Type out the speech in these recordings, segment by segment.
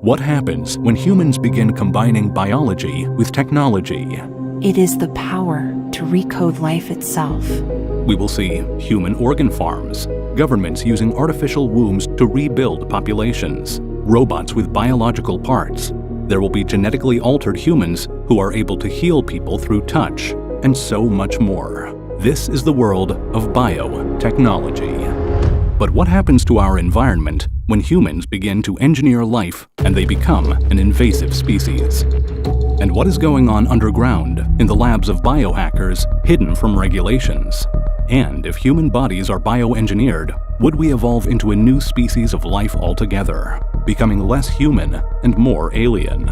What happens when humans begin combining biology with technology? It is the power to recode life itself. We will see human organ farms, governments using artificial wombs to rebuild populations, robots with biological parts. There will be genetically altered humans who are able to heal people through touch, and so much more. This is the world of biotechnology. But what happens to our environment when humans begin to engineer life and they become an invasive species? And what is going on underground in the labs of biohackers hidden from regulations? And if human bodies are bioengineered, would we evolve into a new species of life altogether, becoming less human and more alien?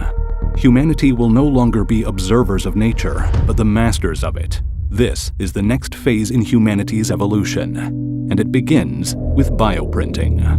Humanity will no longer be observers of nature, but the masters of it. This is the next phase in humanity's evolution, and it begins with bioprinting.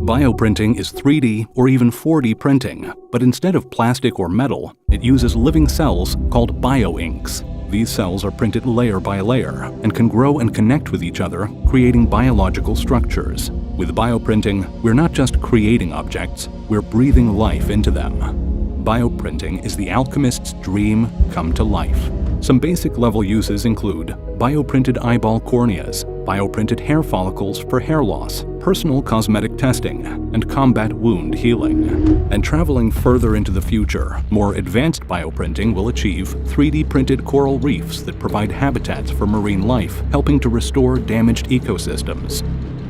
Bioprinting is 3D or even 4D printing, but instead of plastic or metal, it uses living cells called bioinks. These cells are printed layer by layer and can grow and connect with each other, creating biological structures. With bioprinting, we're not just creating objects, we're breathing life into them. Bioprinting is the alchemist's dream come to life. Some basic level uses include bioprinted eyeball corneas, bioprinted hair follicles for hair loss, personal cosmetic testing, and combat wound healing. And traveling further into the future, more advanced bioprinting will achieve 3D printed coral reefs that provide habitats for marine life, helping to restore damaged ecosystems.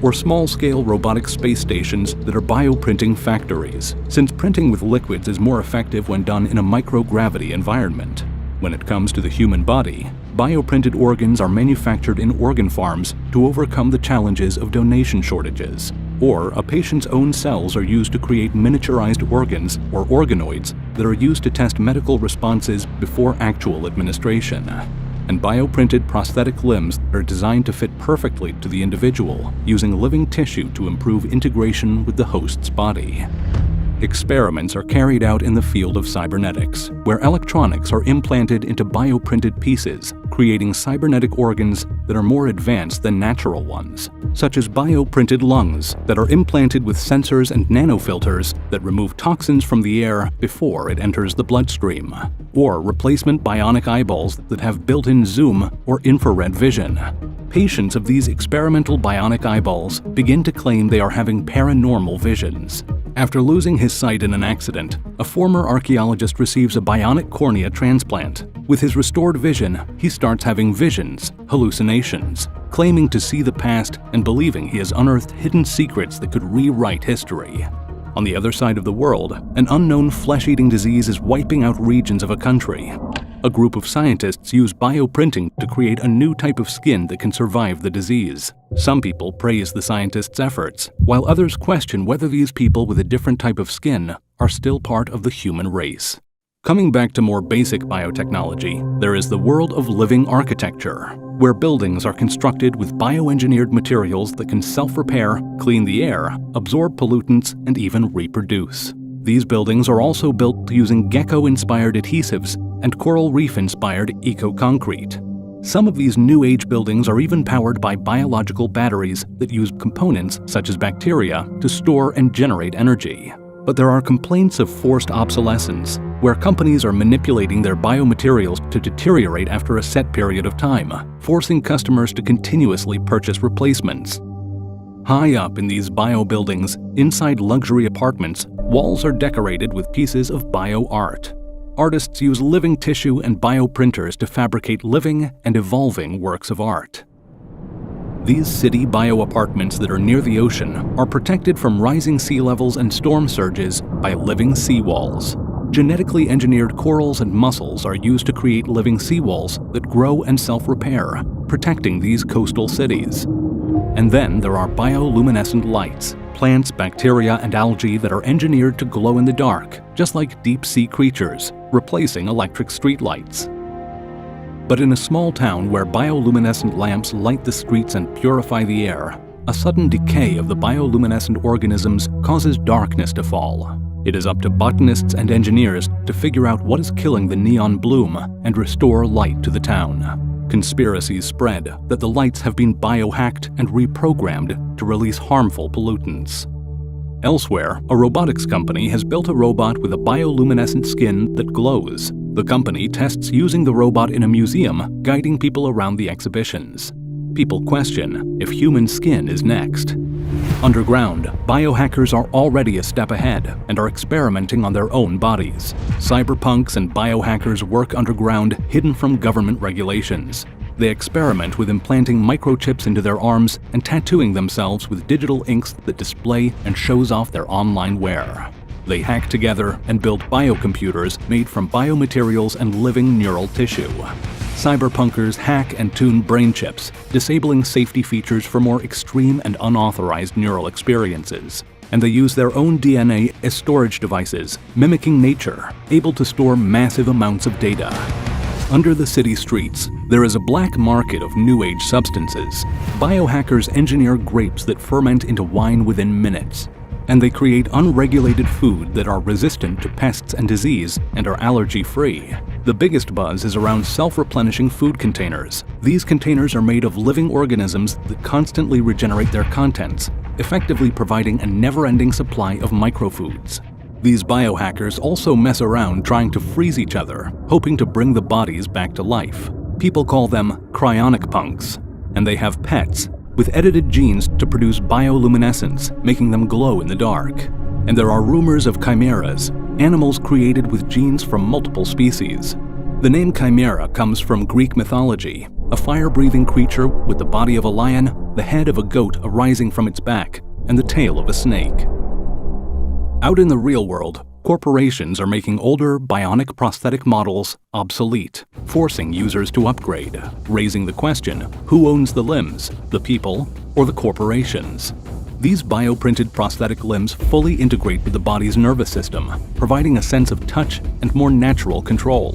Or small-scale robotic space stations that are bioprinting factories, since printing with liquids is more effective when done in a microgravity environment. When it comes to the human body, bioprinted organs are manufactured in organ farms to overcome the challenges of donation shortages. Or a patient's own cells are used to create miniaturized organs or organoids that are used to test medical responses before actual administration. And bioprinted prosthetic limbs are designed to fit perfectly to the individual, using living tissue to improve integration with the host's body. Experiments are carried out in the field of cybernetics, where electronics are implanted into bioprinted pieces, creating cybernetic organs that are more advanced than natural ones, such as bioprinted lungs that are implanted with sensors and nanofilters that remove toxins from the air before it enters the bloodstream, or replacement bionic eyeballs that have built-in zoom or infrared vision. Patients of these experimental bionic eyeballs begin to claim they are having paranormal visions. After losing his sight in an accident, a former archaeologist receives a bionic cornea transplant. With his restored vision, he starts having visions, hallucinations, claiming to see the past and believing he has unearthed hidden secrets that could rewrite history. On the other side of the world, an unknown flesh-eating disease is wiping out regions of a country. A group of scientists use bioprinting to create a new type of skin that can survive the disease. Some people praise the scientists' efforts, while others question whether these people with a different type of skin are still part of the human race. Coming back to more basic biotechnology, there is the world of living architecture, where buildings are constructed with bioengineered materials that can self-repair, clean the air, absorb pollutants, and even reproduce. These buildings are also built using gecko-inspired adhesives and coral reef-inspired eco-concrete. Some of these New Age buildings are even powered by biological batteries that use components such as bacteria to store and generate energy. But there are complaints of forced obsolescence, where companies are manipulating their biomaterials to deteriorate after a set period of time, forcing customers to continuously purchase replacements. High up in these bio-buildings, inside luxury apartments, walls are decorated with pieces of bio-art. Artists use living tissue and bioprinters to fabricate living and evolving works of art. These city bio-apartments that are near the ocean are protected from rising sea levels and storm surges by living seawalls. Genetically engineered corals and mussels are used to create living seawalls that grow and self-repair, protecting these coastal cities. And then there are bioluminescent lights, plants, bacteria, and algae that are engineered to glow in the dark, just like deep-sea creatures, replacing electric streetlights. But in a small town where bioluminescent lamps light the streets and purify the air, a sudden decay of the bioluminescent organisms causes darkness to fall. It is up to botanists and engineers to figure out what is killing the neon bloom and restore light to the town. Conspiracies spread that the lights have been biohacked and reprogrammed to release harmful pollutants. Elsewhere, a robotics company has built a robot with a bioluminescent skin that glows. The company tests using the robot in a museum, guiding people around the exhibitions. People question if human skin is next. Underground, biohackers are already a step ahead and are experimenting on their own bodies. Cyberpunks and biohackers work underground, hidden from government regulations. They experiment with implanting microchips into their arms and tattooing themselves with digital inks that display and shows off their online wear. They hack together and build biocomputers made from biomaterials and living neural tissue. Cyberpunkers hack and tune brain chips, disabling safety features for more extreme and unauthorized neural experiences. And they use their own DNA as storage devices, mimicking nature, able to store massive amounts of data. Under the city streets, there is a black market of new age substances. Biohackers engineer grapes that ferment into wine within minutes. And they create unregulated food that are resistant to pests and disease and are allergy-free. The biggest buzz is around self-replenishing food containers. These containers are made of living organisms that constantly regenerate their contents, effectively providing a never-ending supply of microfoods. These biohackers also mess around trying to freeze each other, hoping to bring the bodies back to life. People call them cryonic punks, and they have pets with edited genes to produce bioluminescence, making them glow in the dark. And there are rumors of chimeras, animals created with genes from multiple species. The name chimera comes from Greek mythology, a fire-breathing creature with the body of a lion, the head of a goat arising from its back, and the tail of a snake. Out in the real world, corporations are making older bionic prosthetic models obsolete, forcing users to upgrade, raising the question, who owns the limbs, the people, or the corporations? These bioprinted prosthetic limbs fully integrate with the body's nervous system, providing a sense of touch and more natural control.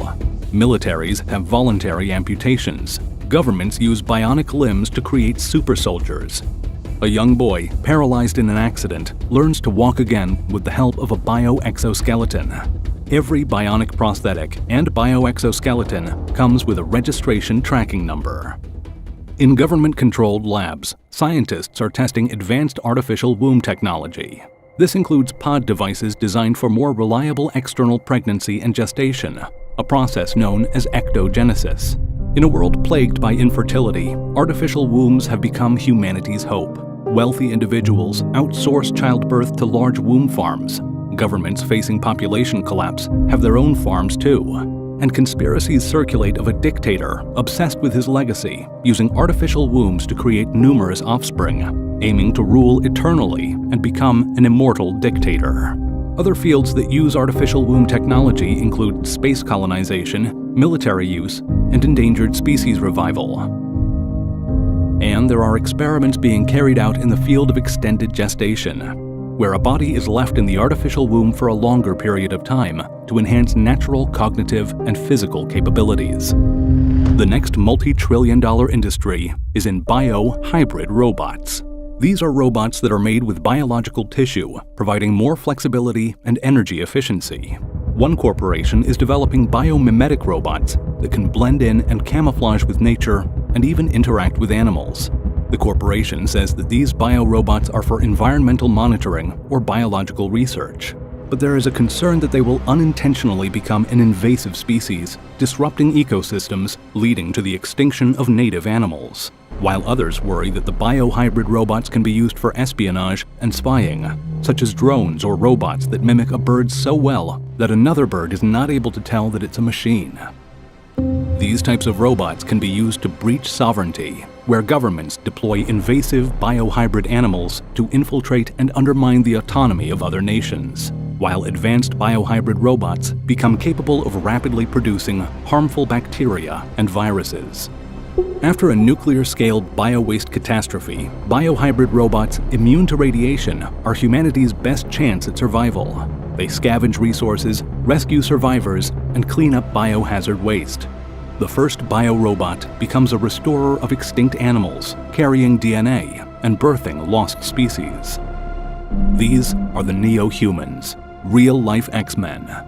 Militaries have voluntary amputations. Governments use bionic limbs to create super soldiers. A young boy, paralyzed in an accident, learns to walk again with the help of a bioexoskeleton. Every bionic prosthetic and bioexoskeleton comes with a registration tracking number. In government-controlled labs, scientists are testing advanced artificial womb technology. This includes pod devices designed for more reliable external pregnancy and gestation, a process known as ectogenesis. In a world plagued by infertility, artificial wombs have become humanity's hope. Wealthy individuals outsource childbirth to large womb farms. Governments facing population collapse have their own farms too. And conspiracies circulate of a dictator obsessed with his legacy, using artificial wombs to create numerous offspring, aiming to rule eternally and become an immortal dictator. Other fields that use artificial womb technology include space colonization, military use, and endangered species revival. And there are experiments being carried out in the field of extended gestation, where a body is left in the artificial womb for a longer period of time to enhance natural cognitive and physical capabilities. The next multi-trillion-dollar industry is in bio-hybrid robots. These are robots that are made with biological tissue, providing more flexibility and energy efficiency. One corporation is developing biomimetic robots that can blend in and camouflage with nature and even interact with animals. The corporation says that these biorobots are for environmental monitoring or biological research. But there is a concern that they will unintentionally become an invasive species, disrupting ecosystems, leading to the extinction of native animals. While others worry that the biohybrid robots can be used for espionage and spying, such as drones or robots that mimic a bird so well that another bird is not able to tell that it's a machine. These types of robots can be used to breach sovereignty, where governments deploy invasive biohybrid animals to infiltrate and undermine the autonomy of other nations, while advanced biohybrid robots become capable of rapidly producing harmful bacteria and viruses. After a nuclear-scale bio-waste catastrophe, biohybrid robots immune to radiation are humanity's best chance at survival. They scavenge resources, rescue survivors, and clean up biohazard waste. The first biorobot becomes a restorer of extinct animals, carrying DNA and birthing lost species. These are the neo-humans, real-life X-Men.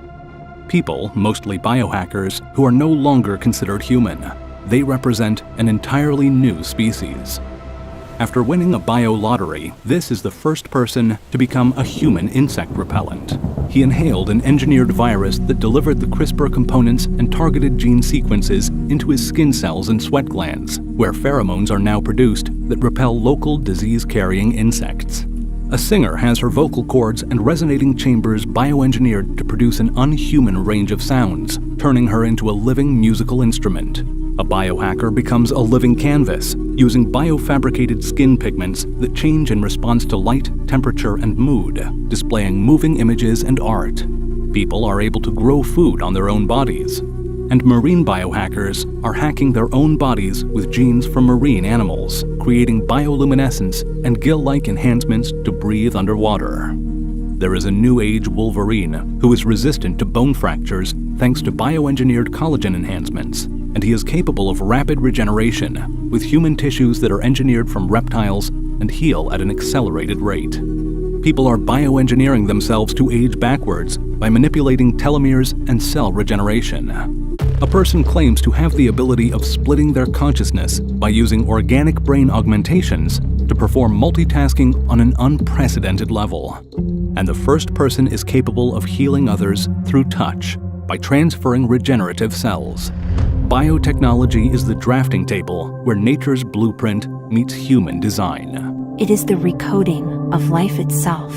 People, mostly biohackers, who are no longer considered human. They represent an entirely new species. After winning a bio-lottery, this is the first person to become a human insect repellent. He inhaled an engineered virus that delivered the CRISPR components and targeted gene sequences into his skin cells and sweat glands, where pheromones are now produced that repel local disease-carrying insects. A singer has her vocal cords and resonating chambers bioengineered to produce an unhuman range of sounds, turning her into a living musical instrument. A biohacker becomes a living canvas, using biofabricated skin pigments that change in response to light, temperature, and mood, displaying moving images and art. People are able to grow food on their own bodies. And marine biohackers are hacking their own bodies with genes from marine animals, creating bioluminescence and gill-like enhancements to breathe underwater. There is a new age Wolverine who is resistant to bone fractures thanks to bioengineered collagen enhancements, and he is capable of rapid regeneration with human tissues that are engineered from reptiles and heal at an accelerated rate. People are bioengineering themselves to age backwards by manipulating telomeres and cell regeneration. A person claims to have the ability of splitting their consciousness by using organic brain augmentations to perform multitasking on an unprecedented level. And the first person is capable of healing others through touch by transferring regenerative cells. Biotechnology is the drafting table where nature's blueprint meets human design. It is the recoding of life itself.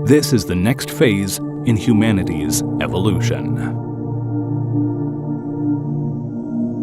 This is the next phase in humanity's evolution.